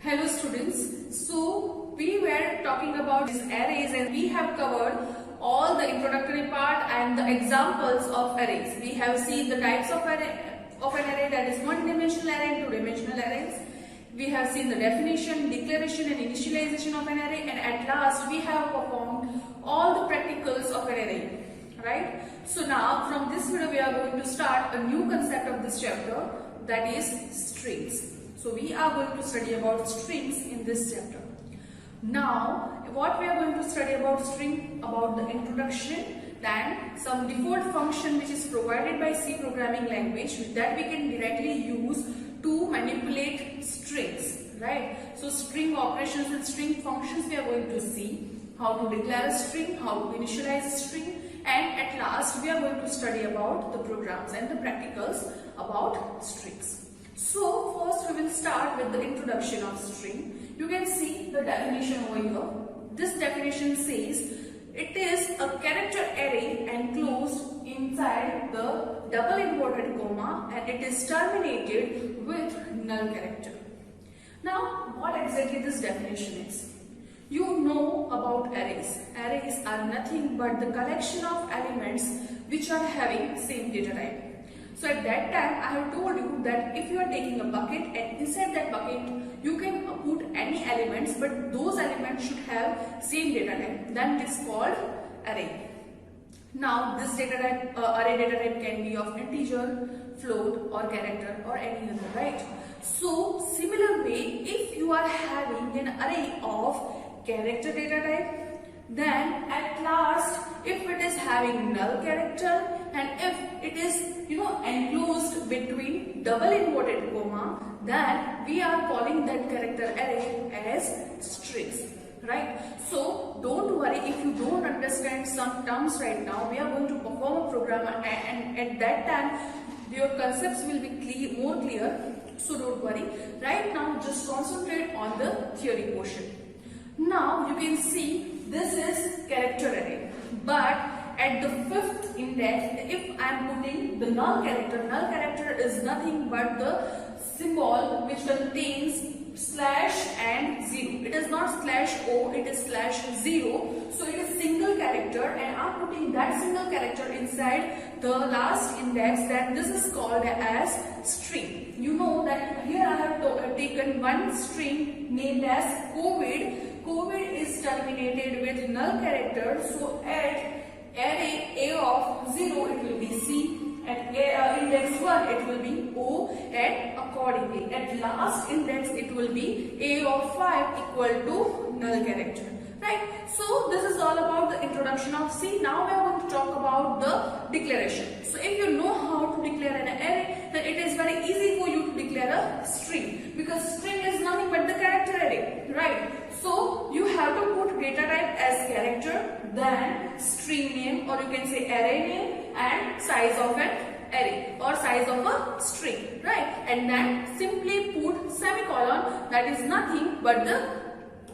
Hello students, so we were talking about these arrays and we have covered all the introductory part and the examples of arrays. We have seen the types of an array, that is one-dimensional array and two-dimensional arrays. We have seen the definition, declaration and initialization of an array, and at last we have performed all the practicals of an array, right? So now from this video we are going to start a new concept of this chapter, that is strings. So we are going to study about strings in this chapter. Now, what we are going to study about string, about the introduction, then some default function which is provided by C programming language that we can directly use to manipulate strings, right? So string operations and string functions we are going to see, how to declare a string, how to initialize a string, and at last we are going to study about the programs and the practicals about strings. So first we will start with the introduction of string. You can see the definition over here. This definition says it is a character array enclosed inside the double inverted comma and it is terminated with null character. Now what exactly this definition is? You know about arrays. Arrays are nothing but the collection of elements which are having same data type. So at that time I have told you that if you are taking a bucket and inside that bucket you can put any elements, but those elements should have same data type, then it is called array. Now this data type, array data type can be of integer, float or character or any other, right? So similar way, if you are having an array of character data type, then at last if it is having null character and if it is enclosed between double inverted comma, then we are calling that character array as strings, right? So don't worry if you don't understand some terms right now. We are going to perform a program and at that time your concepts will be more clear, so don't worry. Right now just concentrate on the theory portion. Now you can see this is character array, but at the fifth index, if I am putting the null character is nothing but the symbol which contains slash and 0. It is not slash o, it is slash 0. So it is single character and I am putting that single character inside the last index, then this is called as string. You know that here I have taken one string named as COVID. COVID is terminated with null character, so at array A of 0 it will be C, at index 1 it will be O, and accordingly at last index it will be A of 5 equal to null character, right? So this is all about the introduction of C. Now we are going to talk about the declaration. So if you know how to declare an array, then it is very easy for you to declare a string, because string is nothing but the character array, right? So you have to put data type as character, then string name or you can say array name and size of an array or size of a string, right? And then simply put semicolon, that is nothing but the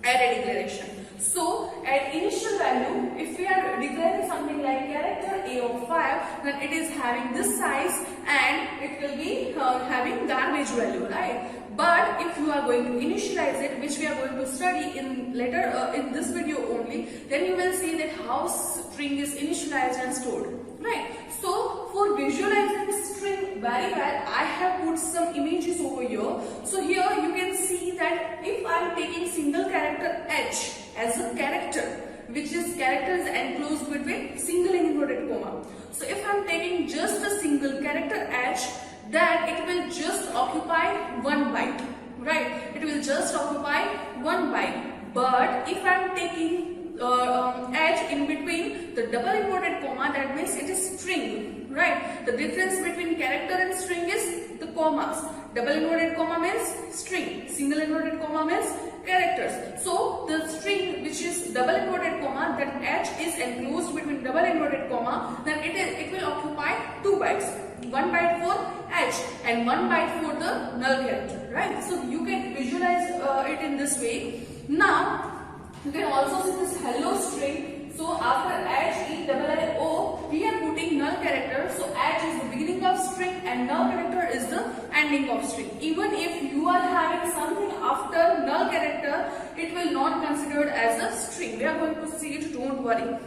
array declaration. So at initial value, if we are declaring something like character A of 5, then it is having this size and it will be having garbage value, right? But if you are going to initialize it which we are going to study in later in this video only, then you will see that how string is initialized and stored, right? So for visualizing string very well, I have put some images over here. So here you can see that if I am taking single character H as a character, which is characters enclosed between single inverted comma. So if I am taking just a single character H, then it will just occupy 1 byte, right? It will just occupy 1 byte. But if I am taking H in between the double inverted comma, that means it is string, right? The difference between character and string is the commas. Double inverted comma means string, single inverted comma means characters. So the string which is double inverted comma, that H is enclosed between double inverted comma, then it will occupy 2 bytes. 1 byte for H and 1 byte for the null character, right? So you can visualize it in this way. Now you can also see this hello string. So after H, E, double L, O, we are putting null character. So H is the beginning of string and null character is the ending of string. Even if you are having something after null character, it will not considered as a string. We are going to see it, don't worry.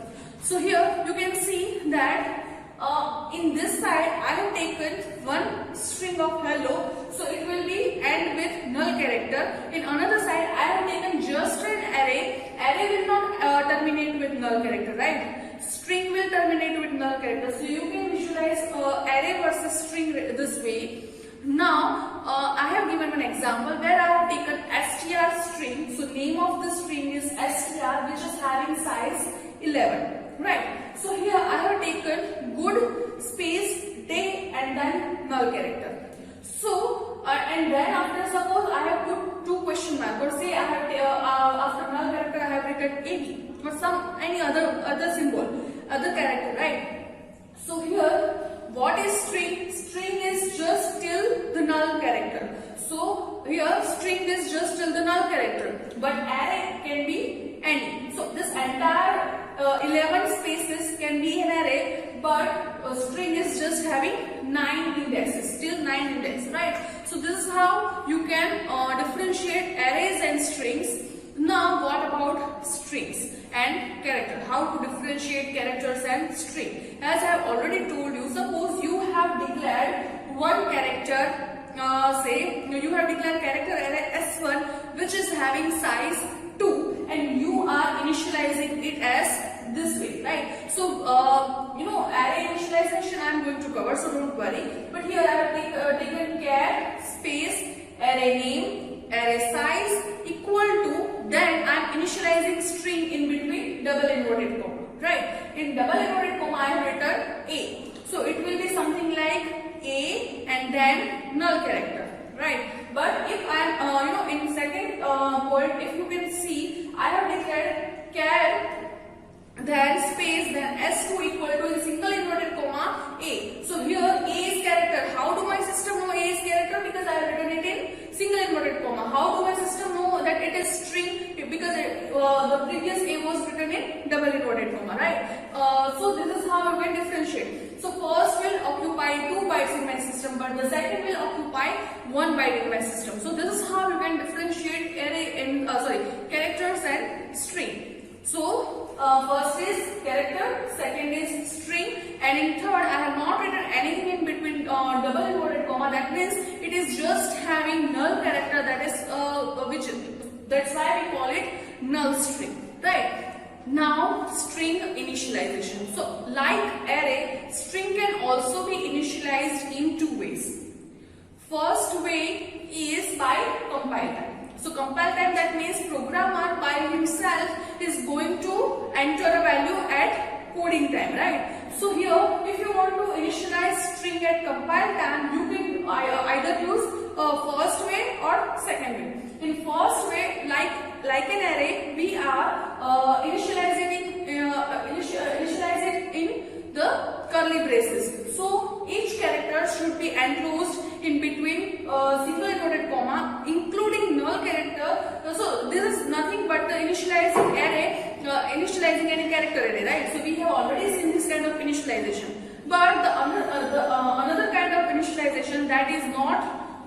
So here you can see that in this side I have taken one string of hello, so it will be end with null character. In another side I have taken just an array. Array will not terminate with null character, right? String will terminate with null character. So you can visualize array versus string this way. Now I have given one example where I have taken str string. So name of the string is str, which is having size 11, right? So here I have taken good space day and then null character. So and then after suppose I have put 2 question mark, or say I have after null character I have written AB or some any other symbol, other character, right? So here what is string? String is just till the null character. So here string is just till the null character, but array can be any. So this entire 11 spaces can be an array, but string is just having 9 indexes, till 9 index, right? So this is how you can differentiate arrays and strings. Now what about strings and character? How to differentiate characters and string? As I have already told you, suppose you have declared one character, say you have declared character array S1 which is having size 2 and you are initializing it as this way, right? So array initialization I am going to cover, so don't worry. But here I have taken char space array name, array size equal to, then I am initializing string in between double inverted comma, right? In double inverted comma I have written A. So it will be something like A and then null character, right? But if I am in second point, if you can see, I have declared char then space then S2 equal to in single inverted comma A. So here A is character. How do my system know A is character? Because I have written it in single inverted comma. How do my system know that it is string? Because the previous A was written in double inverted comma, right? So this is how you can differentiate. So first will occupy 2 bytes in my system, but the second will occupy 1 byte in my system. So this is how you can differentiate array and characters and string. So first is character, second is string, and in third I have not written anything in between double inverted comma. That means it is just having null character. That is that's why we call it null string, right? Now string initialization. So like array, string can also be initialized in 2 ways. First way is by compile time. So compile time, that means programmer by himself is going to enter a value at coding time, right? So here if you want to initialize string at compile time, you can either use first way or second way. In first way, like an array, we are initializing it in the curly braces. So each character should be enclosed in between single inverted comma, including null character. So this is nothing but the initializing array, initializing any character array, right? So we have already seen this kind of initialization. But the another kind of initialization that is not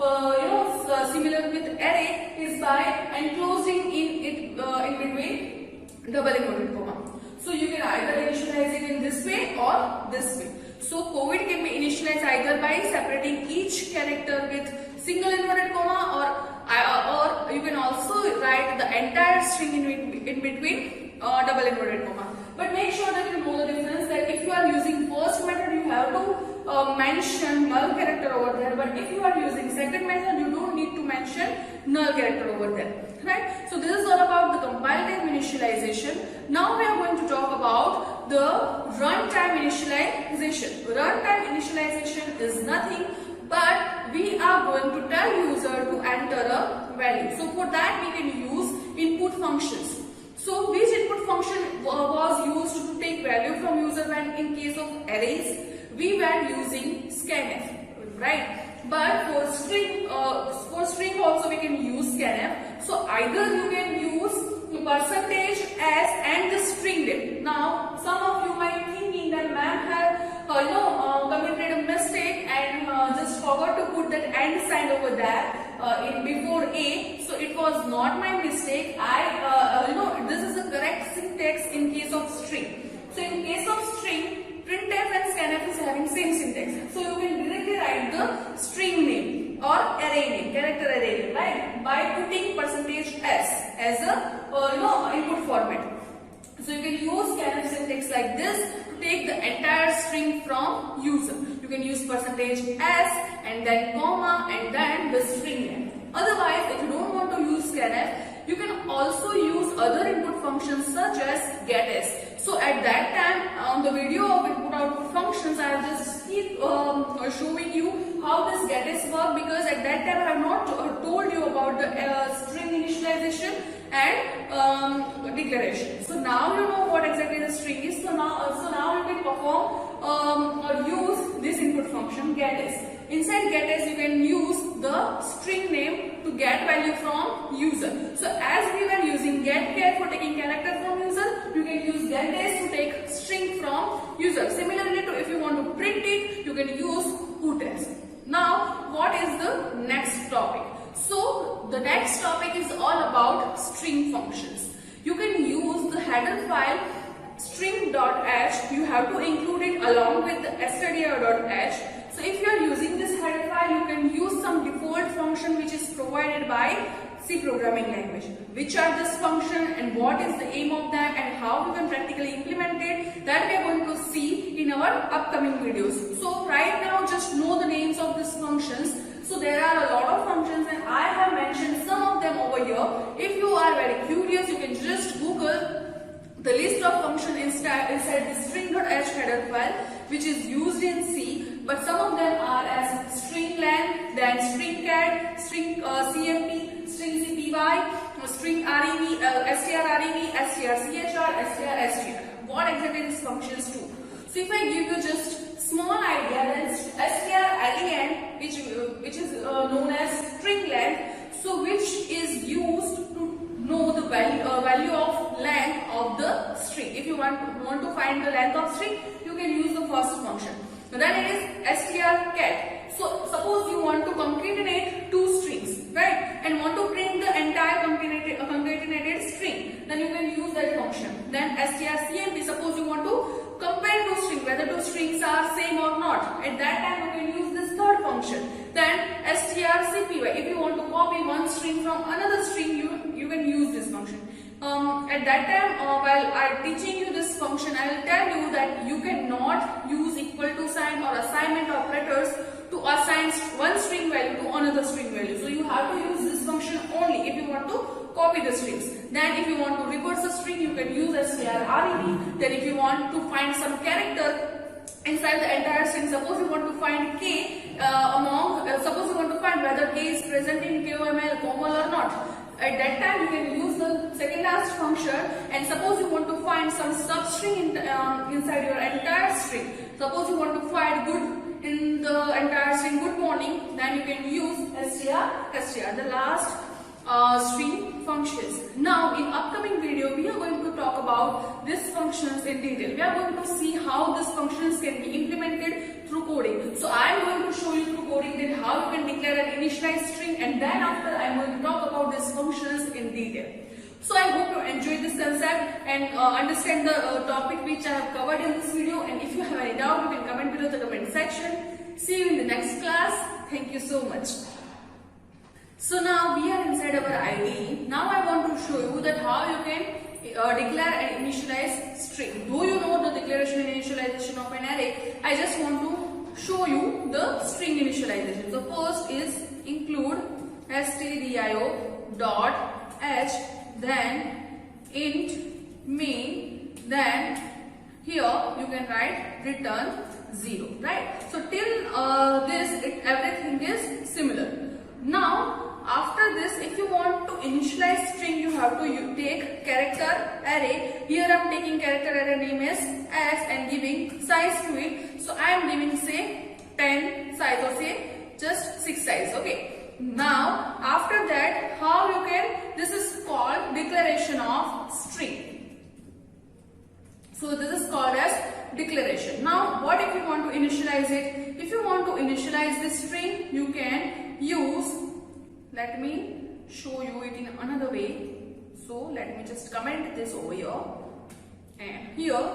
similar with array is by enclosing in between double inverted comma. So you can either initialize it in this way or this way. So COVID can be initialized either by separating each character with single inverted comma, or you can also write the entire string in between double inverted comma. But make sure that you know the difference, that if you are using first method, you have to mention null character over there, but if you are using second method, you don't need to mention null character over there, right? So this is all about the compile time initialization. Now we are going to talk about the runtime initialization. Runtime initialization is nothing but we are going to tell user to enter a value. So for that we can use input functions. So which input function was used to take value from user when in case of arrays? We were using scanf, right? But for string also we can use scanf. So either you can use percentage s and the string name. Now some of you might thinking that ma'am had committed a mistake and just forgot to put that and sign over there in before a. So it was not my mistake. This is the correct syntax in case of string. So in case of string, printf and scanf is having same syntax. So you can directly write the string name or array name, character array name, right? By putting percentage s as a input format. So you can use scanf syntax like this to take the entire string from user. You can use percentage s and then comma and then the string name. Otherwise, if you don't want to use scanf, you can also use other input functions such as getS. So at that time, on the video of input output functions, I will just keep showing you how this getS work, because at that time I have not told you about the string initialization and declaration. So now you know what exactly the string is. So now you can perform or use this input function getS. Inside getS you can use the string name to get value from user. So as we were using getChar for taking character from user, you can use getS to take string from user. Similarly, to if you want to print it, you can use putS. Now what is the next topic? So the next topic is all about string functions. You can use the header file string.h. You have to include it along with the stdio.h. So if you are using this header file, you can use some default function which is provided by C programming language. Which are this function and what is the aim of them and how you can practically implement it, that we are going to see in our upcoming videos. So right now just know the names of these functions. So there are a lot of functions and I have mentioned some of them over here. If you are very curious, you can just Google the list of functions inside the string.h header file, which is used in C, but some of them are as string length, then string cat, string cmp, string cpy, string rev, strrev, strchr, strstr. What exactly these functions do? So if I give you just small idea, then strlen, which is known as string length, so which is used to know the value of length of the string. If you want to find the length of string, you can use the first function. Then it is strcat. So suppose you want to concatenate two strings, right, and want to print the entire concatenated string, then you can use that function. Then strcmp, suppose you want to compare two strings, whether two strings are same or not. At that time you can use this third function. Then strcpy, if you want to copy one string from another string, you can use this function. At that time, while I am teaching you this function, I will tell you that you cannot use equal to sign or assignment operators to assign one string value to another string value. So you have to use this function only if you want to copy the strings. Then if you want to reverse a string, you can use strrev. Then if you want to find some character inside the entire string, suppose you want to find k suppose you want to find whether k is present in KOML, or not. At that time you can use the second last function, and suppose you want to find some substring inside your entire string. Suppose you want to find good in the entire string good morning, then you can use str, the last string functions. Now in upcoming video we are going to talk about these functions in detail. We are going to see how these functions can be implemented through coding. So I am going to show you through coding that how you can declare an initialized string, and then after I am going to talk about these functions in detail. So I hope you enjoyed this concept and understand the topic which I have covered in this video, and if you have any doubt you can comment below the comment section. See you in the next class. Thank you so much. So now we are inside our IDE. Now I want to show you that how you can declare an initialized string. Though you know the declaration and initialization of an array, I just want to show you the string initialization. So first is include stdio dot h, then int main, then here you can write return 0, right? So till this everything is similar. Now after this, if you want to initialize string, you have to take character array. Here I am taking character array name as s and giving size to it. So I am giving say 10 size or say just 6 size. Okay. Now after that, how you can, this is called declaration of string. So this is called as declaration. Now what if you want to initialize it? If you want to initialize this string, you can use, let me show you it in another way. So let me just comment this over here, and here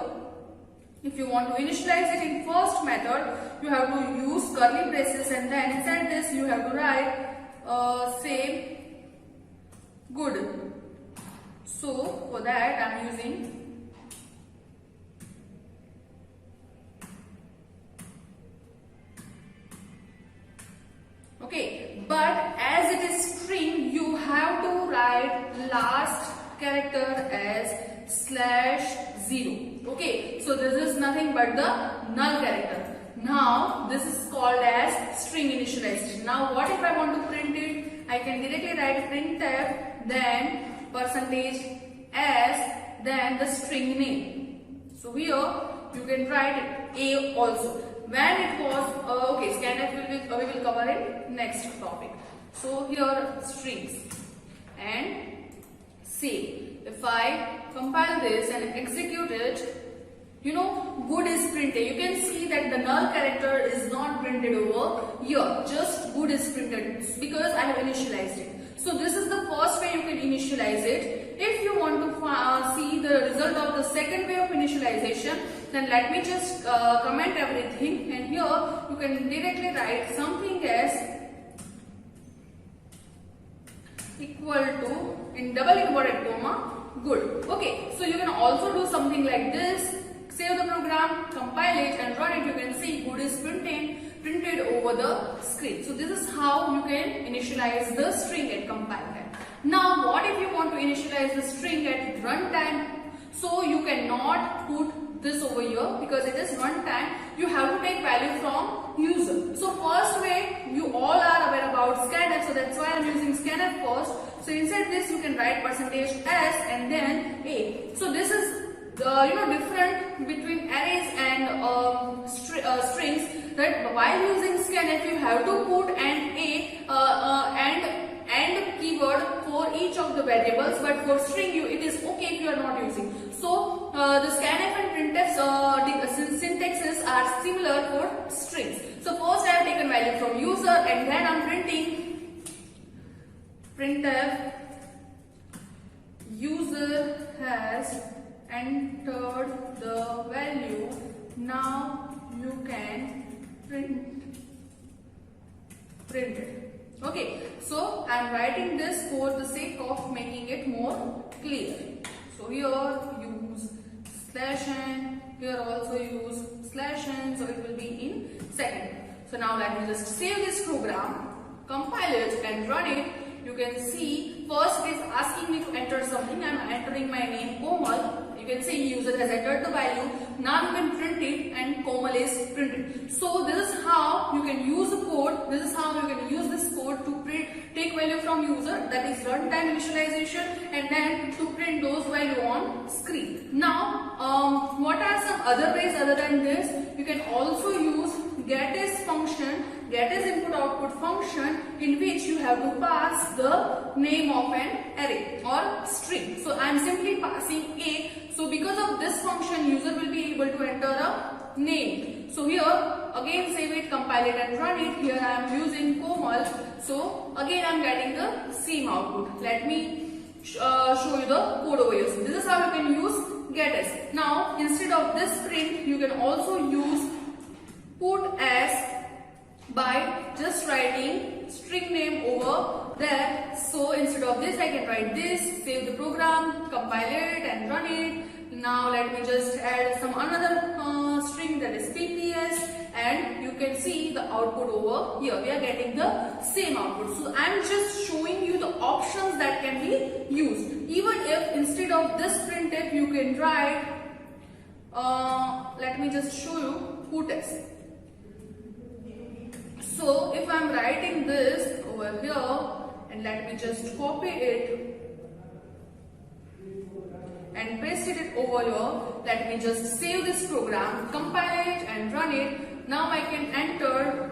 if you want to initialize it in first method, you have to use curly braces, and then inside this you have to write say good. So for that I am using okay, but as it is string, you have to write last character as /0. Okay, so this is nothing but the null character. Now this is called as string initialization. Now what if I want to print it? I can directly write printf, then %s, then the string name. So here you can write a also. When it was okay, scanf we will cover in next topic. So here strings and save. If I compile this and execute it, you know, good is printed. You can see that the null character is not printed over here. Just good is printed because I have initialized it. So this is the first way you can initialize it. If you want to see the result of the second way of initialization, then let me just comment everything, and here you can directly write something as equal to in double inverted comma good. Okay, so you can also do something like this. Save the program, compile it and run it. You can see good is printed over the screen. So this is how you can initialize the string at compile time. Now what if you want to initialize the string at runtime? So you cannot put this over here because it is runtime. You have to take value from user. So first way, you all are aware about scanf, so that's why I am using scanf first. So inside this you can write %s and then a. So this is different between arrays and strings, that while using scanf you have to put an a and keyword for each of the variables, but for string it is okay if you are not using. So the scanf and printf syntaxes are similar for strings. So first I have taken value from user, and then I am printing printf user has entered the value. Now you can print it. Okay, so I am writing this for the sake of making it more clear. So here use /n, here also use /n, so it will be in second. So now let me just save this program, compile it and run it. You can see first it is asking me to enter something. I am entering my name Komal. You can see user has entered the value. Now you can print it and Komal is printed. So this is how you can use the code. This is how you can use this code to take value from user, that is runtime initialization, and then to print those value on screen. Now what are some other ways other than this? You can also use getIs function, getIs input output function, in which you have to pass the name of an array or string. So I am simply passing a. So because of this function, user will be able able to enter a name. So here again save it, compile it and run it. Here I am using Komal. So again I am getting the same output. Let me show you the code over here. So this is how you can use getS. Now instead of this print, you can also use putS by just writing string name over there. So instead of this I can write this, save the program, compile it and run it. Now let me just add some another string, that is pps, and you can see the output over here. We are getting the same output. So I am just showing you the options that can be used. Even if instead of this printf you can write, let me just show you putS. So if I am writing this over here, and let me just copy it and paste it over here. Let me just save this program, compile it and run it. Now I can enter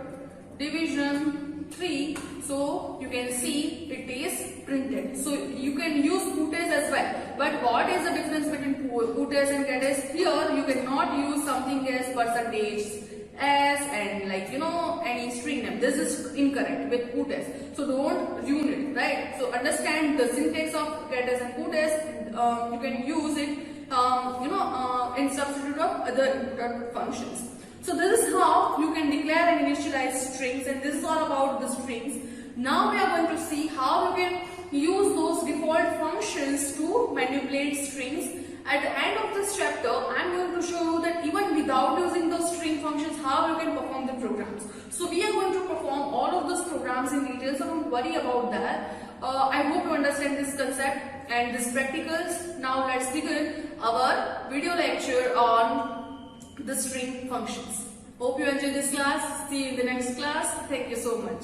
division 3. So you can see it is printed. So you can use putS as well. But what is the difference between putS and getS? Here you cannot use something as percentage s and any string name. This is incorrect with putS. So don't ruin it, right? So understand the syntax of getS and putS. You can use it in substitute of other functions. So this is how you can declare and initialize strings, and this is all about the strings. Now we are going to see how you can use those default functions to manipulate strings. At the end of this chapter, I am going to show you that even without using those string functions, how you can perform the programs. So we are going to perform all of those programs in detail, so don't worry about that. I hope you understand this concept and this practicals. Now let's begin our video lecture on the string functions. Hope you enjoy this class. See you in the next class. Thank you so much.